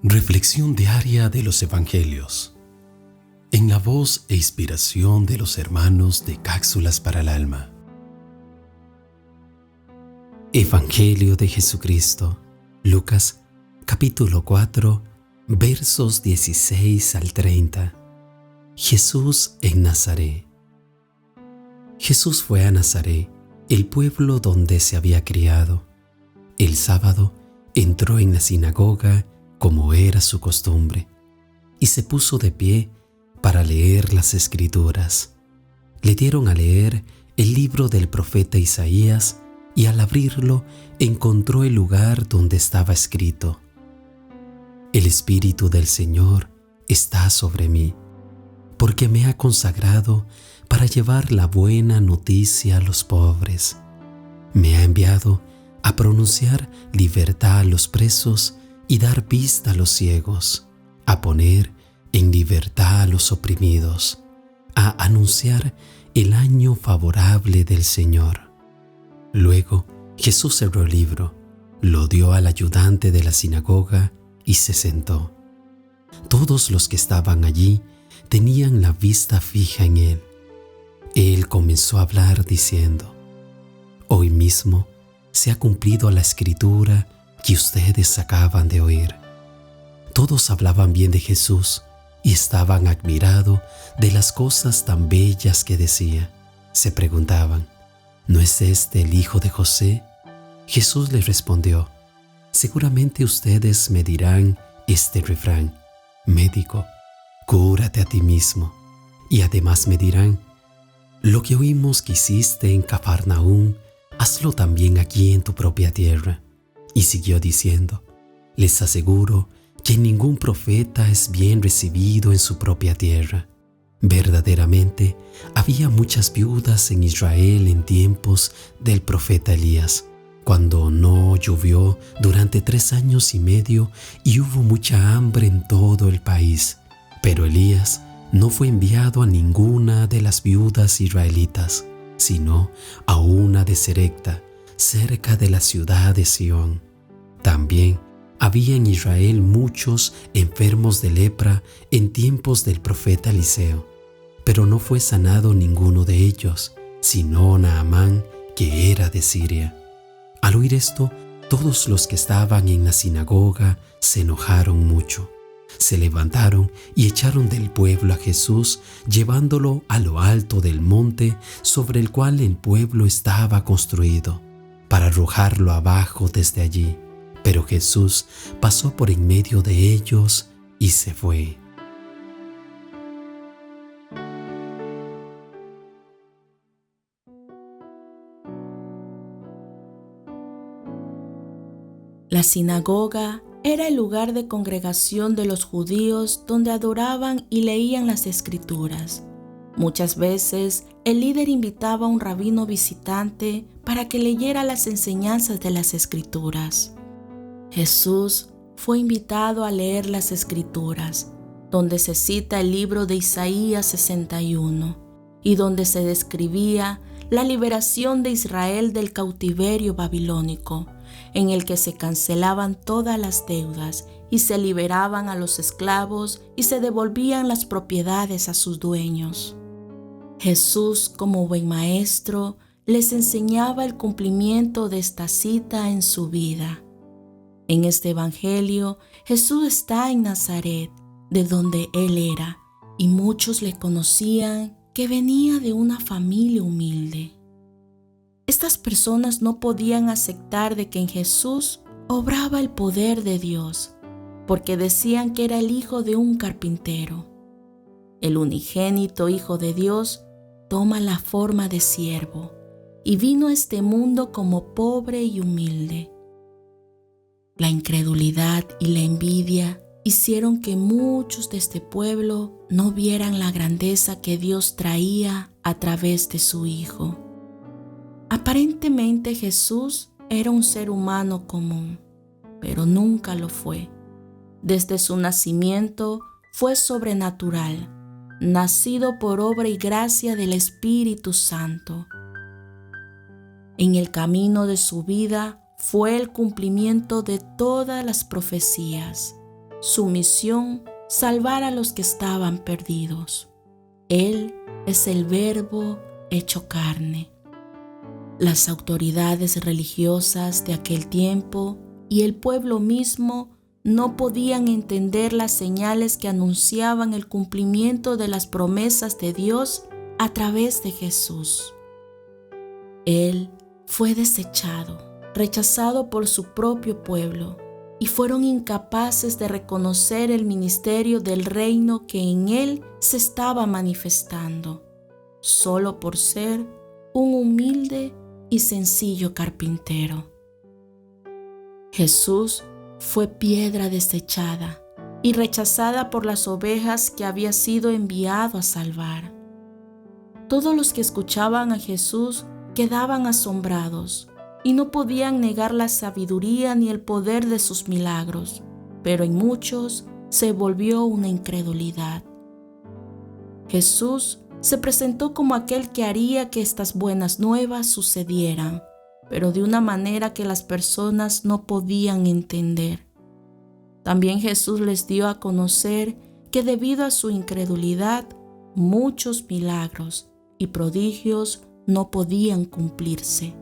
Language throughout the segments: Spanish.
Reflexión diaria de los Evangelios, en la voz e inspiración de los hermanos de Cápsulas para el Alma. Evangelio de Jesucristo, Lucas, capítulo 4, versos 16 al 30. Jesús en Nazaret. Jesús fue a Nazaret, el pueblo donde se había criado. El sábado entró en la sinagoga como era su costumbre, y se puso de pie para leer las Escrituras. Le dieron a leer el libro del profeta Isaías, y al abrirlo encontró el lugar donde estaba escrito: El Espíritu del Señor está sobre mí, porque me ha consagrado para llevar la buena noticia a los pobres. Me ha enviado a pronunciar libertad a los presos y dar vista a los ciegos, a poner en libertad a los oprimidos, a anunciar el año favorable del Señor. Luego Jesús cerró el libro, lo dio al ayudante de la sinagoga y se sentó. Todos los que estaban allí tenían la vista fija en él. Él comenzó a hablar diciendo: Hoy mismo se ha cumplido la escritura que ustedes acaban de oír. Todos hablaban bien de Jesús y estaban admirados de las cosas tan bellas que decía. Se preguntaban: ¿no es este el hijo de José? Jesús les respondió: seguramente ustedes me dirán este refrán: médico, cúrate a ti mismo. Y además me dirán: lo que oímos que hiciste en Cafarnaúm, hazlo también aquí en tu propia tierra. Y siguió diciendo: les aseguro que ningún profeta es bien recibido en su propia tierra. Verdaderamente, había muchas viudas en Israel en tiempos del profeta Elías, cuando no llovió durante 3 años y medio y hubo mucha hambre en todo el país. Pero Elías no fue enviado a ninguna de las viudas israelitas, sino a una de Serepta, cerca de la ciudad de Sión. También había en Israel muchos enfermos de lepra en tiempos del profeta Eliseo, pero no fue sanado ninguno de ellos, sino Naamán, que era de Siria. Al oír esto, todos los que estaban en la sinagoga se enojaron mucho. Se levantaron y echaron del pueblo a Jesús, llevándolo a lo alto del monte sobre el cual el pueblo estaba construido, para arrojarlo abajo desde allí. Pero Jesús pasó por en medio de ellos y se fue. La sinagoga era el lugar de congregación de los judíos donde adoraban y leían las Escrituras. Muchas veces el líder invitaba a un rabino visitante para que leyera las enseñanzas de las Escrituras. Jesús fue invitado a leer las Escrituras, donde se cita el libro de Isaías 61 y donde se describía la liberación de Israel del cautiverio babilónico, en el que se cancelaban todas las deudas y se liberaban a los esclavos y se devolvían las propiedades a sus dueños. Jesús, como buen maestro, les enseñaba el cumplimiento de esta cita en su vida. En este evangelio, Jesús está en Nazaret, de donde él era, y muchos le conocían que venía de una familia humilde. Estas personas no podían aceptar de que en Jesús obraba el poder de Dios, porque decían que era el hijo de un carpintero. El unigénito Hijo de Dios toma la forma de siervo y vino a este mundo como pobre y humilde. La incredulidad y la envidia hicieron que muchos de este pueblo no vieran la grandeza que Dios traía a través de su Hijo. Aparentemente Jesús era un ser humano común, pero nunca lo fue. Desde su nacimiento fue sobrenatural, nacido por obra y gracia del Espíritu Santo. En el camino de su vida fue el cumplimiento de todas las profecías. su misión, salvar a los que estaban perdidos. Él es el Verbo hecho carne. Las autoridades religiosas de aquel tiempo y el pueblo mismo no podían entender las señales que anunciaban el cumplimiento de las promesas de Dios a través de Jesús. Él fue desechado, rechazado por su propio pueblo, y fueron incapaces de reconocer el ministerio del reino que en él se estaba manifestando, solo por ser un humilde y sencillo carpintero. Jesús fue piedra desechada y rechazada por las ovejas que había sido enviado a salvar. Todos los que escuchaban a Jesús quedaban asombrados y no podían negar la sabiduría ni el poder de sus milagros, pero en muchos se volvió una incredulidad. Jesús se presentó como aquel que haría que estas buenas nuevas sucedieran, pero de una manera que las personas no podían entender. También Jesús les dio a conocer que debido a su incredulidad, muchos milagros y prodigios no podían cumplirse.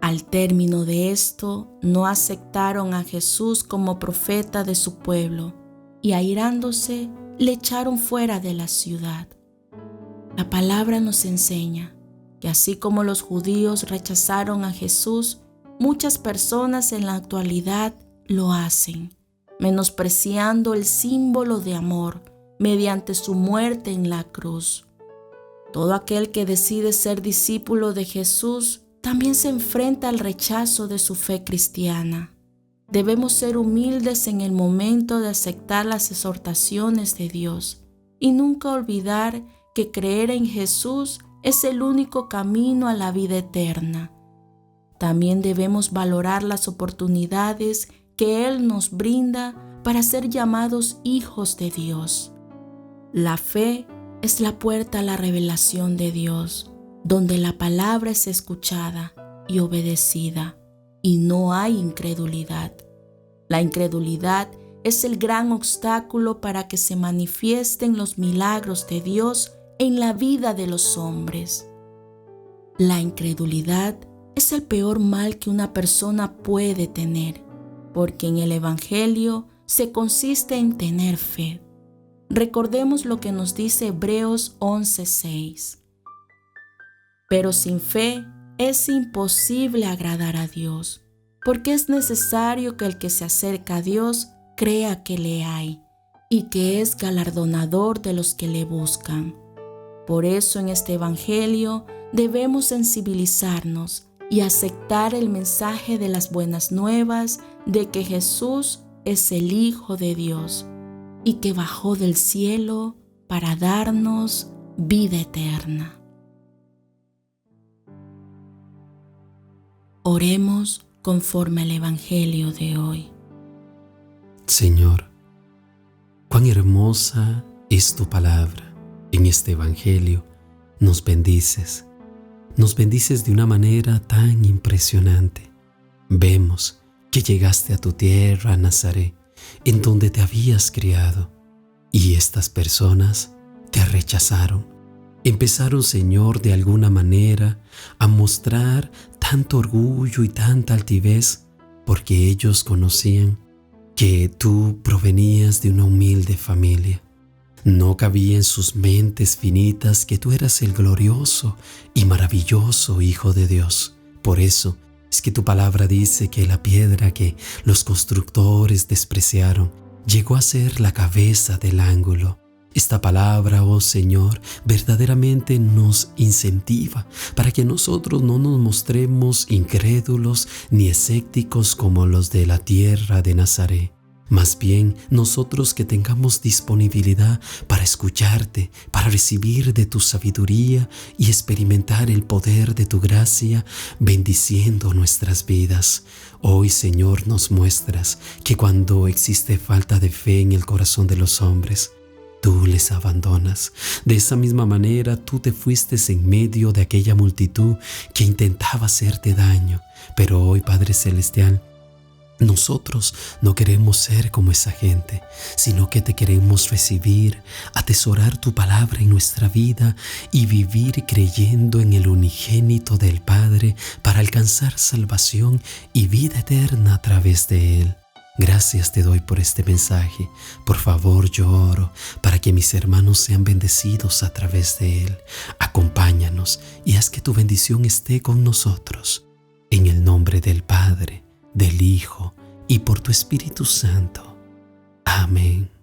Al término de esto, no aceptaron a Jesús como profeta de su pueblo y airándose, le echaron fuera de la ciudad. La palabra nos enseña que así como los judíos rechazaron a Jesús, muchas personas en la actualidad lo hacen, menospreciando el símbolo de amor mediante su muerte en la cruz. Todo aquel que decide ser discípulo de Jesús también se enfrenta al rechazo de su fe cristiana. Debemos ser humildes en el momento de aceptar las exhortaciones de Dios y nunca olvidar que creer en Jesús es el único camino a la vida eterna. También debemos valorar las oportunidades que Él nos brinda para ser llamados hijos de Dios. La fe es la puerta a la revelación de Dios, donde la palabra es escuchada y obedecida, y no hay incredulidad. La incredulidad es el gran obstáculo para que se manifiesten los milagros de Dios en la vida de los hombres. La incredulidad es el peor mal que una persona puede tener, porque en el Evangelio se consiste en tener fe. Recordemos lo que nos dice Hebreos 11:6. Pero sin fe es imposible agradar a Dios, porque es necesario que el que se acerca a Dios crea que le hay y que es galardonador de los que le buscan. Por eso en este Evangelio debemos sensibilizarnos y aceptar el mensaje de las buenas nuevas de que Jesús es el Hijo de Dios y que bajó del cielo para darnos vida eterna. Oremos conforme al Evangelio de hoy. Señor, cuán hermosa es tu palabra. En este Evangelio nos bendices de una manera tan impresionante. Vemos que llegaste a tu tierra, Nazaret, en donde te habías criado, y estas personas te rechazaron. Empezaron, Señor, de alguna manera a mostrar tanto orgullo y tanta altivez, porque ellos conocían que tú provenías de una humilde familia. No cabía en sus mentes finitas que tú eras el glorioso y maravilloso Hijo de Dios. Por eso es que tu palabra dice que la piedra que los constructores despreciaron llegó a ser la cabeza del ángulo. Esta palabra, oh Señor, verdaderamente nos incentiva para que nosotros no nos mostremos incrédulos ni escépticos como los de la tierra de Nazaret. Más bien, nosotros que tengamos disponibilidad para escucharte, para recibir de tu sabiduría y experimentar el poder de tu gracia, bendiciendo nuestras vidas. Hoy, Señor, nos muestras que cuando existe falta de fe en el corazón de los hombres, tú les abandonas. De esa misma manera, tú te fuiste en medio de aquella multitud que intentaba hacerte daño. Pero hoy, Padre Celestial, Nosotros no queremos ser como esa gente, sino que te queremos recibir, atesorar tu palabra en nuestra vida y vivir creyendo en el unigénito del Padre para alcanzar salvación y vida eterna a través de Él. Gracias te doy por este mensaje. Por favor, yo oro para que mis hermanos sean bendecidos a través de él. Acompáñanos y haz que tu bendición esté con nosotros. En el nombre del Padre, del Hijo y por tu Espíritu Santo. Amén.